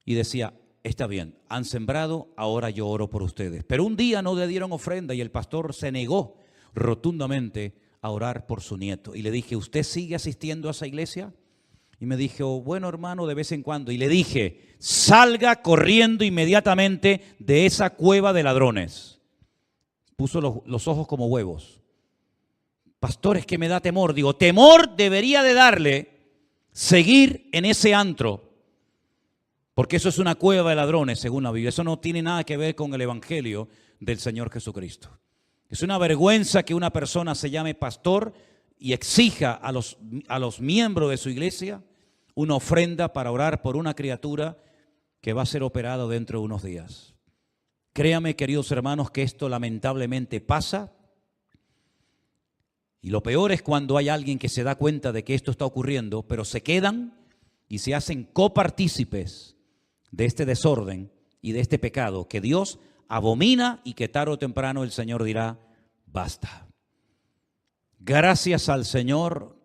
y decía: está bien, han sembrado, ahora yo oro por ustedes. Pero un día no le dieron ofrenda y el pastor se negó rotundamente a orar por su nieto. Y le dije: ¿usted sigue asistiendo a esa iglesia? Y me dijo: bueno, hermano, de vez en cuando. Y le dije: salga corriendo inmediatamente de esa cueva de ladrones. Puso los ojos como huevos. Pastor, es que me da temor. Digo, temor debería de darle seguir en ese antro, porque eso es una cueva de ladrones, según la Biblia. Eso no tiene nada que ver con el evangelio del Señor Jesucristo. Es una vergüenza que una persona se llame pastor y exija a los miembros de su iglesia una ofrenda para orar por una criatura que va a ser operada dentro de unos días. Créame, queridos hermanos, que esto lamentablemente pasa. Y lo peor es cuando hay alguien que se da cuenta de que esto está ocurriendo, pero se quedan y se hacen copartícipes de este desorden y de este pecado que Dios abomina y que tarde o temprano el Señor dirá: basta. Gracias al Señor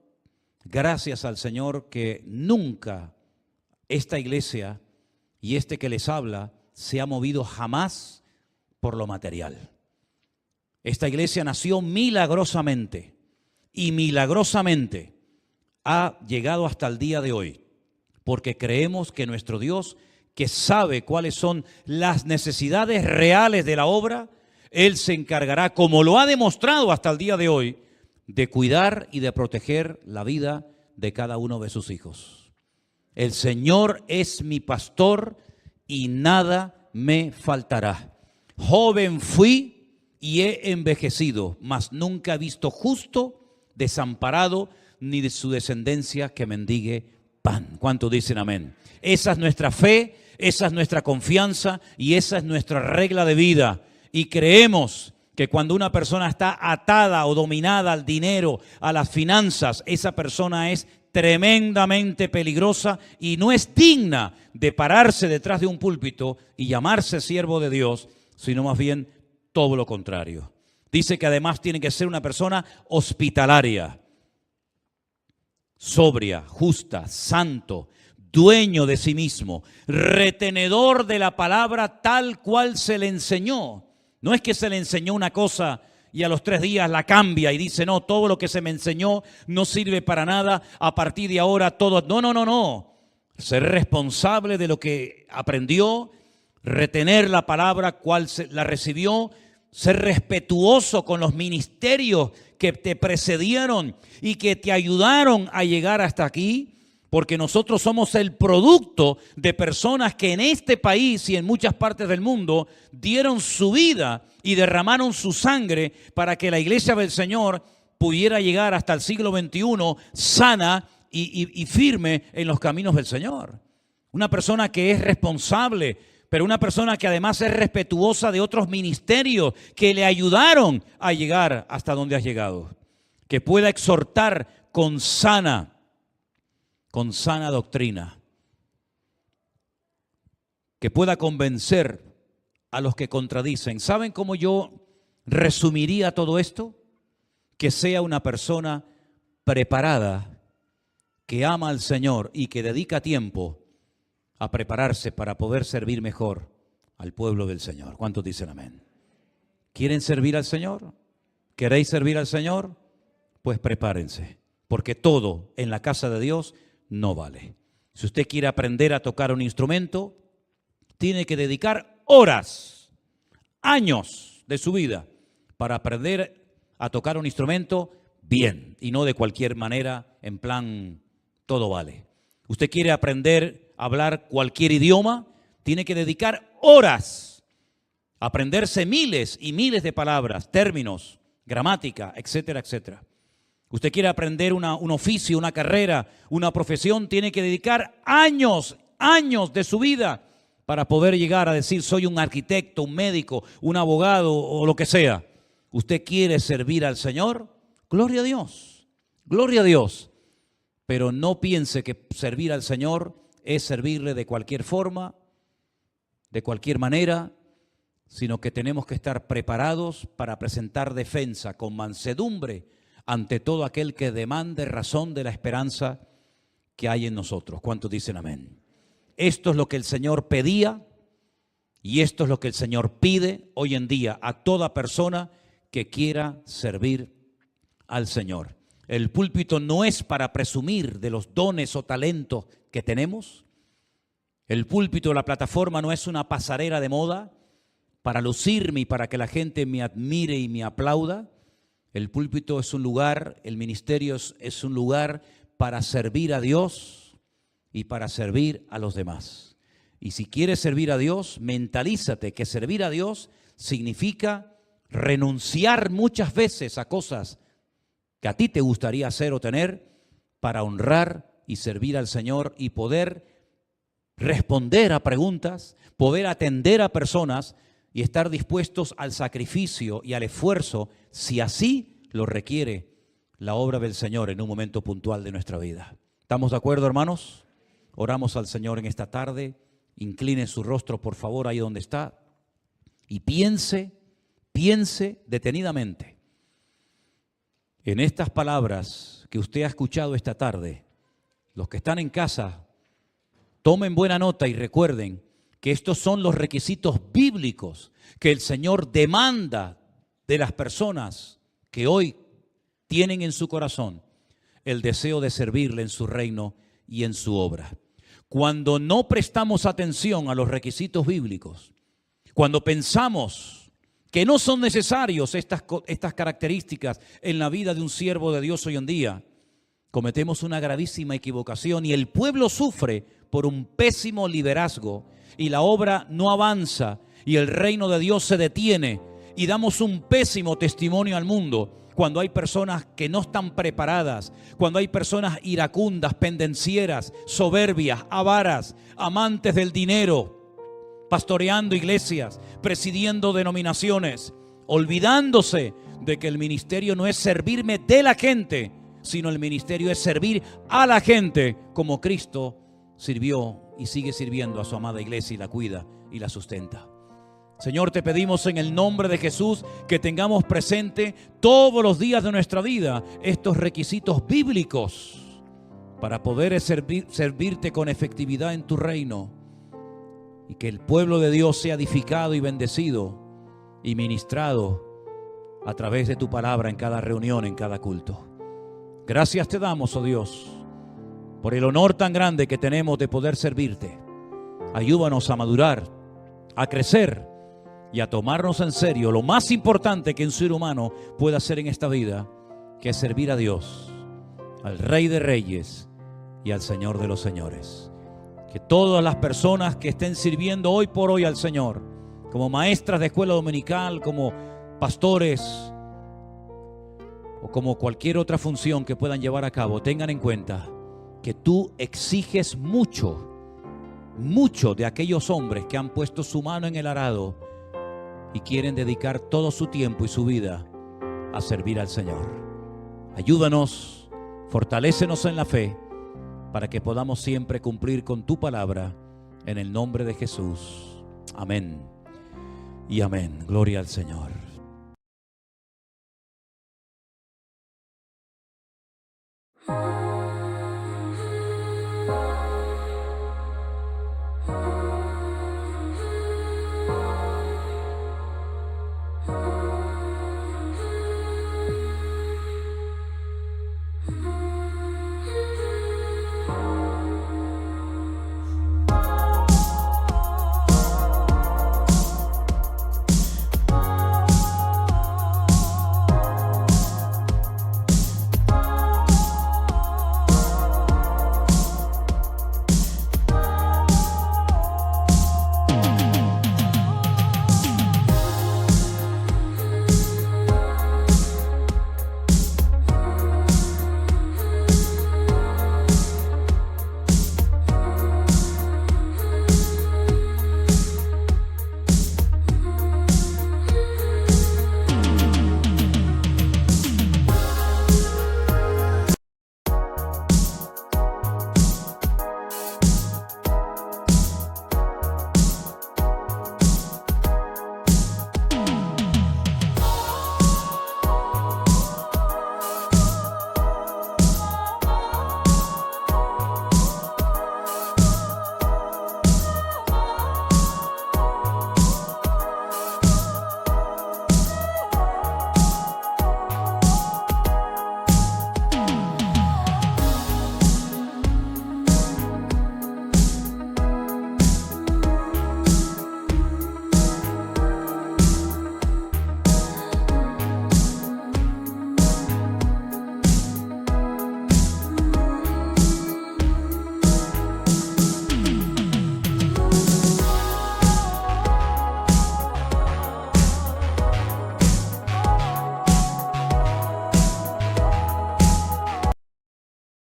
que nunca esta iglesia y este que les habla se ha movido jamás por lo material. Esta iglesia nació milagrosamente y milagrosamente ha llegado hasta el día de hoy, porque creemos que nuestro Dios, que sabe cuáles son las necesidades reales de la obra, Él se encargará, como lo ha demostrado hasta el día de hoy, de cuidar y de proteger la vida de cada uno de sus hijos. El Señor es mi pastor y nada me faltará. Joven fui y he envejecido, mas nunca he visto justo desamparado, ni de su descendencia que mendigue pan. ¿Cuántos dicen amén? Esa es nuestra fe, esa es nuestra confianza y esa es nuestra regla de vida. Y creemos que cuando una persona está atada o dominada al dinero, a las finanzas, esa persona es tremendamente peligrosa y no es digna de pararse detrás de un púlpito y llamarse siervo de Dios, sino más bien todo lo contrario. Dice que además tiene que ser una persona hospitalaria, sobria, justa, santo, dueño de sí mismo, retenedor de la palabra tal cual se le enseñó. No es que se le enseñó una cosa y a los 3 días la cambia y dice: no, todo lo que se me enseñó no sirve para nada, a partir de ahora todo. No. Ser responsable de lo que aprendió, retener la palabra cual la recibió, ser respetuoso con los ministerios que te precedieron y que te ayudaron a llegar hasta aquí, porque nosotros somos el producto de personas que en este país y en muchas partes del mundo dieron su vida y derramaron su sangre para que la iglesia del Señor pudiera llegar hasta el siglo XXI sana y firme en los caminos del Señor. Una persona que es responsable, pero una persona que además es respetuosa de otros ministerios que le ayudaron a llegar hasta donde has llegado. Que pueda exhortar con sana doctrina. Que pueda convencer a los que contradicen. ¿Saben cómo yo resumiría todo esto? Que sea una persona preparada, que ama al Señor y que dedica tiempo a prepararse para poder servir mejor al pueblo del Señor. ¿Cuántos dicen amén? ¿Quieren servir al Señor? ¿Queréis servir al Señor? Pues prepárense, porque todo en la casa de Dios no vale. Si usted quiere aprender a tocar un instrumento, tiene que dedicar horas, años de su vida para aprender a tocar un instrumento bien y no de cualquier manera, en plan todo vale. Usted quiere aprender a hablar cualquier idioma, tiene que dedicar horas a aprenderse miles y miles de palabras, términos, gramática, etcétera, etcétera. Usted quiere aprender un oficio, una carrera, una profesión, tiene que dedicar años de su vida para poder llegar a decir soy un arquitecto, un médico, un abogado o lo que sea. ¿Usted quiere servir al Señor? Gloria a Dios, gloria a Dios. Pero no piense que servir al Señor es servirle de cualquier forma, de cualquier manera, sino que tenemos que estar preparados para presentar defensa con mansedumbre ante todo aquel que demande razón de la esperanza que hay en nosotros. ¿Cuántos dicen amén? Esto es lo que el Señor pedía y esto es lo que el Señor pide hoy en día a toda persona que quiera servir al Señor. El púlpito no es para presumir de los dones o talentos que tenemos. El púlpito, la plataforma, no es una pasarela de moda para lucirme y para que la gente me admire y me aplauda. El púlpito es un lugar, el ministerio es un lugar para servir a Dios y para servir a los demás. Y si quieres servir a Dios, mentalízate que servir a Dios significa renunciar muchas veces a cosas que a ti te gustaría hacer o tener para honrar y servir al Señor y poder responder a preguntas, poder atender a personas y estar dispuestos al sacrificio y al esfuerzo si así lo requiere la obra del Señor en un momento puntual de nuestra vida. ¿Estamos de acuerdo, hermanos? Oramos al Señor en esta tarde. Incline su rostro, por favor, ahí donde está y piense detenidamente en estas palabras que usted ha escuchado esta tarde. Los que están en casa, tomen buena nota y recuerden que estos son los requisitos bíblicos que el Señor demanda de las personas que hoy tienen en su corazón el deseo de servirle en su reino y en su obra. Cuando no prestamos atención a los requisitos bíblicos, cuando pensamos que no son necesarios estas características en la vida de un siervo de Dios hoy en día, cometemos una gravísima equivocación y el pueblo sufre por un pésimo liderazgo y la obra no avanza y el reino de Dios se detiene y damos un pésimo testimonio al mundo cuando hay personas que no están preparadas, cuando hay personas iracundas, pendencieras, soberbias, avaras, amantes del dinero, pastoreando iglesias, presidiendo denominaciones, olvidándose de que el ministerio no es servirme de la gente, sino el ministerio es servir a la gente como Cristo sirvió y sigue sirviendo a su amada iglesia y la cuida y la sustenta. Señor, te pedimos en el nombre de Jesús que tengamos presente todos los días de nuestra vida estos requisitos bíblicos para poder servirte con efectividad en tu reino y que el pueblo de Dios sea edificado y bendecido y ministrado a través de tu palabra en cada reunión, en cada culto. Gracias te damos, oh Dios, por el honor tan grande que tenemos de poder servirte. Ayúdanos a madurar, a crecer y a tomarnos en serio lo más importante que un ser humano puede hacer en esta vida, que es servir a Dios, al Rey de Reyes y al Señor de los Señores. Que todas las personas que estén sirviendo hoy por hoy al Señor, como maestras de escuela dominical, como pastores o como cualquier otra función que puedan llevar a cabo, tengan en cuenta que tú exiges mucho de aquellos hombres que han puesto su mano en el arado y quieren dedicar todo su tiempo y su vida a servir al Señor. Ayúdanos, fortalécenos en la fe para que podamos siempre cumplir con tu palabra en el nombre de Jesús. Amén y amén. Gloria al Señor.